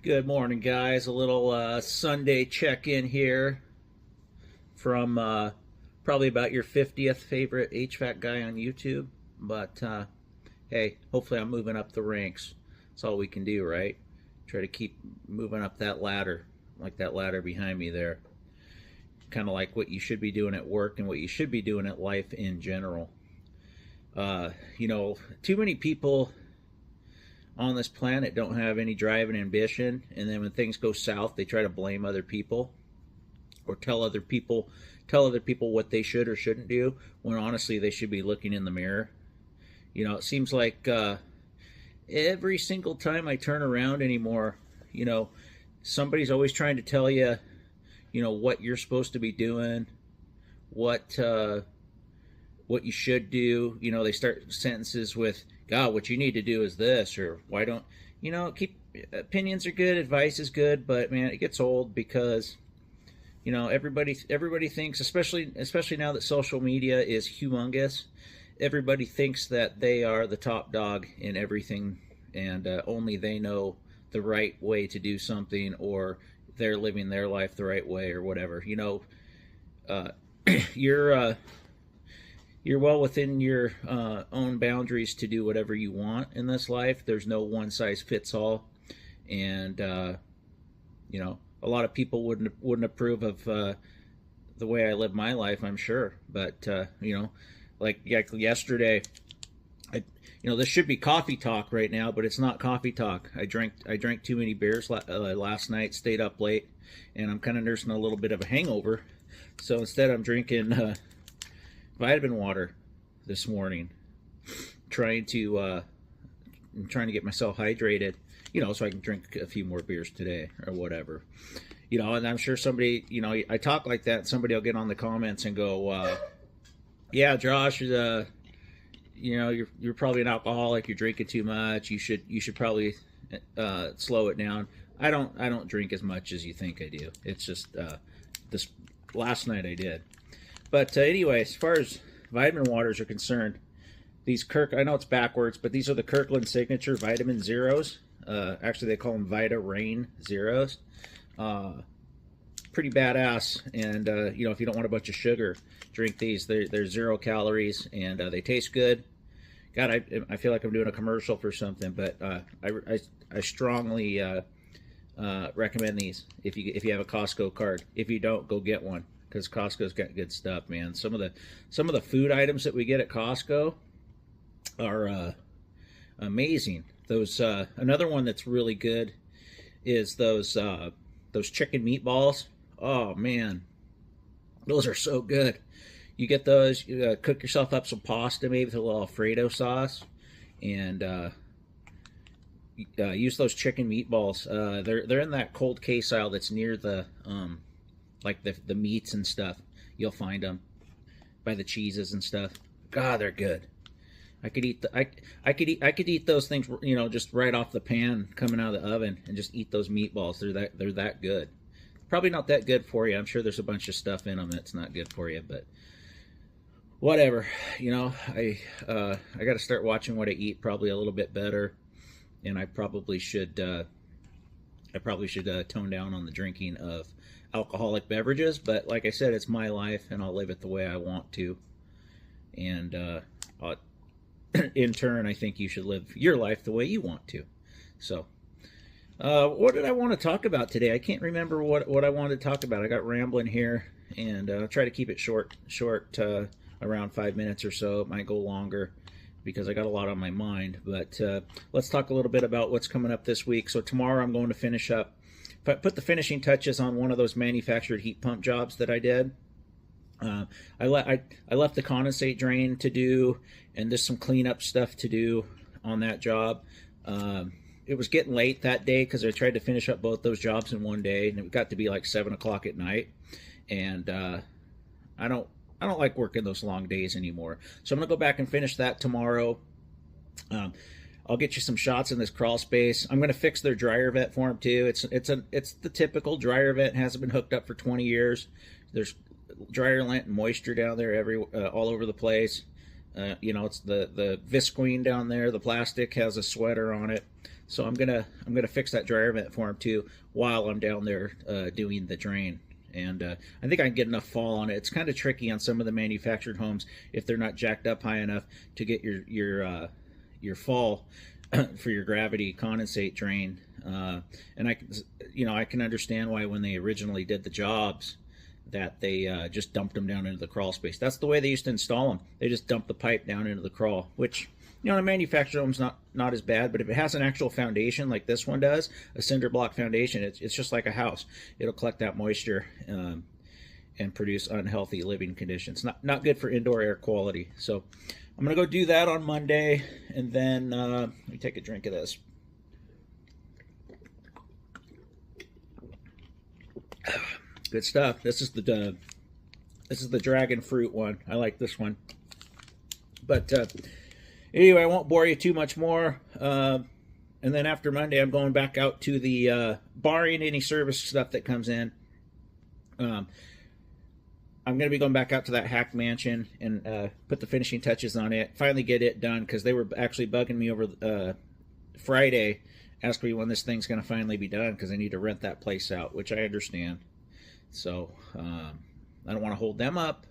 Good morning, guys. A little Sunday check-in here from probably about your 50th favorite HVAC guy on YouTube. But hey, hopefully I'm moving up the ranks. That's all we can do, right? Try to keep moving up that ladder, like that ladder behind me there. Kind of like what you should be doing at work and what you should be doing at life in general. Too many people on this planet don't have any drive and ambition, and then when things go south they try to blame other people or tell other people what they should or shouldn't do, when honestly they should be looking in the mirror. It seems like every single time I turn around anymore, somebody's always trying to tell you, what you're supposed to be doing, what you should do. They start sentences with, God, what you need to do is this, or why don't, keep, opinions are good, advice is good, but man, it gets old because, everybody thinks, especially now that social media is humongous, everybody thinks that they are the top dog in everything, and only they know the right way to do something, or they're living their life the right way, or whatever. You're you're well within your own boundaries to do whatever you want in this life. There's no one size fits all, and a lot of people wouldn't approve of the way I live my life, I'm sure. But like yesterday, this should be coffee talk right now, but it's not coffee talk. I drank too many beers last night, stayed up late, and I'm kind of nursing a little bit of a hangover. So instead, I'm drinking vitamin water this morning, trying to get myself hydrated, so I can drink a few more beers today or whatever. And I'm sure somebody, I talk like that, and somebody will get on the comments and go, yeah, Josh, you're probably an alcoholic, you're drinking too much, you should probably slow it down. I don't drink as much as you think I do. It's just this last night I did. But anyway, as far as vitamin waters are concerned, these I know it's backwards, but these are the Kirkland Signature Vitamin Zeros. Actually, they call them Vita Rain Zeros. Pretty badass. And, if you don't want a bunch of sugar, drink these. They're 0 calories, and they taste good. God, I feel like I'm doing a commercial for something, but I strongly recommend these if you have a Costco card. If you don't, go get one, because Costco's got good stuff, man. Some of the food items that we get at Costco are amazing. Those another one that's really good is those chicken meatballs. Oh man, those are so good. You get those, you cook yourself up some pasta, maybe with a little Alfredo sauce, and use those chicken meatballs. They're in that cold case aisle that's near the like the meats and stuff. You'll find them by the cheeses and stuff. God, they're good. I could eat those things, just right off the pan, coming out of the oven, and just eat those meatballs. They're that good. Probably not that good for you. I'm sure there's a bunch of stuff in them that's not good for you, but whatever. I got to start watching what I eat probably a little bit better, and I probably should tone down on the drinking of alcoholic beverages. But like I said, it's my life, and I'll live it the way I want to. And in turn, I think you should live your life the way you want to. So, what did I want to talk about today? I can't remember what I wanted to talk about. I got rambling here, and I'll try to keep it short, around 5 minutes or so. It might go longer because I got a lot on my mind. But let's talk a little bit about what's coming up this week. So tomorrow I'm going to finish up. Put the finishing touches on one of those manufactured heat pump jobs that I did. I left the condensate drain to do, and there's some cleanup stuff to do on that job. It was getting late that day because I tried to finish up both those jobs in one day, and it got to be like 7 o'clock at night. And I don't like working those long days anymore. So I'm gonna go back and finish that tomorrow. I'll get you some shots in this crawl space. I'm gonna fix their dryer vent for them too. It's the typical dryer vent. Hasn't been hooked up for 20 years. There's dryer lint and moisture down there all over the place. It's the visqueen down there. The plastic has a sweater on it. So I'm gonna fix that dryer vent for him too while I'm down there doing the drain. And I think I can get enough fall on it. It's kind of tricky on some of the manufactured homes if they're not jacked up high enough to get your fall for your gravity condensate drain. And I can understand why when they originally did the jobs that they just dumped them down into the crawl space. That's the way they used to install them. They just dumped the pipe down into the crawl, which, a manufactured home's not as bad, but if it has an actual foundation like this one does, a cinder block foundation, it's just like a house. It'll collect that moisture and produce unhealthy living conditions. Not good for indoor air quality. So I'm gonna go do that on Monday, and then let me take a drink of this. Good stuff. This is the dragon fruit one. I like this one. But anyway, I won't bore you too much more. And then after Monday, I'm going back out to the barring any service stuff that comes in. I'm going to be going back out to that hack mansion and put the finishing touches on it. Finally get it done, because they were actually bugging me over Friday, asking me when this thing's going to finally be done, because I need to rent that place out, which I understand. So I don't want to hold them up,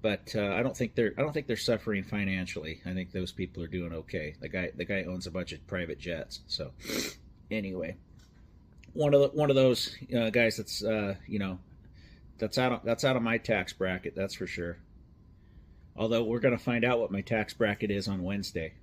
but I don't think they're suffering financially. I think those people are doing okay. The guy owns a bunch of private jets. So anyway, one of those guys that's that's out of my tax bracket, that's for sure. Although we're going to find out what my tax bracket is on Wednesday.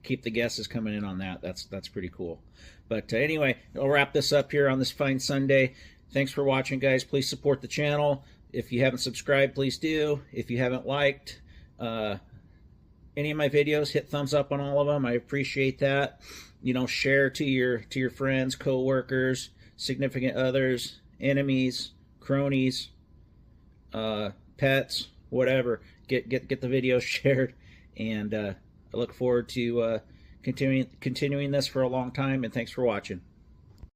Keep the guesses coming in on that. That's pretty cool. But anyway, I'll wrap this up here on this fine Sunday. Thanks for watching, guys. Please support the channel. If you haven't subscribed, please do. If you haven't liked any of my videos, hit thumbs up on all of them. I appreciate that. Share to your friends, co-workers, significant others, enemies, cronies, pets, whatever. Get the video shared, and I look forward to continuing this for a long time. And thanks for watching.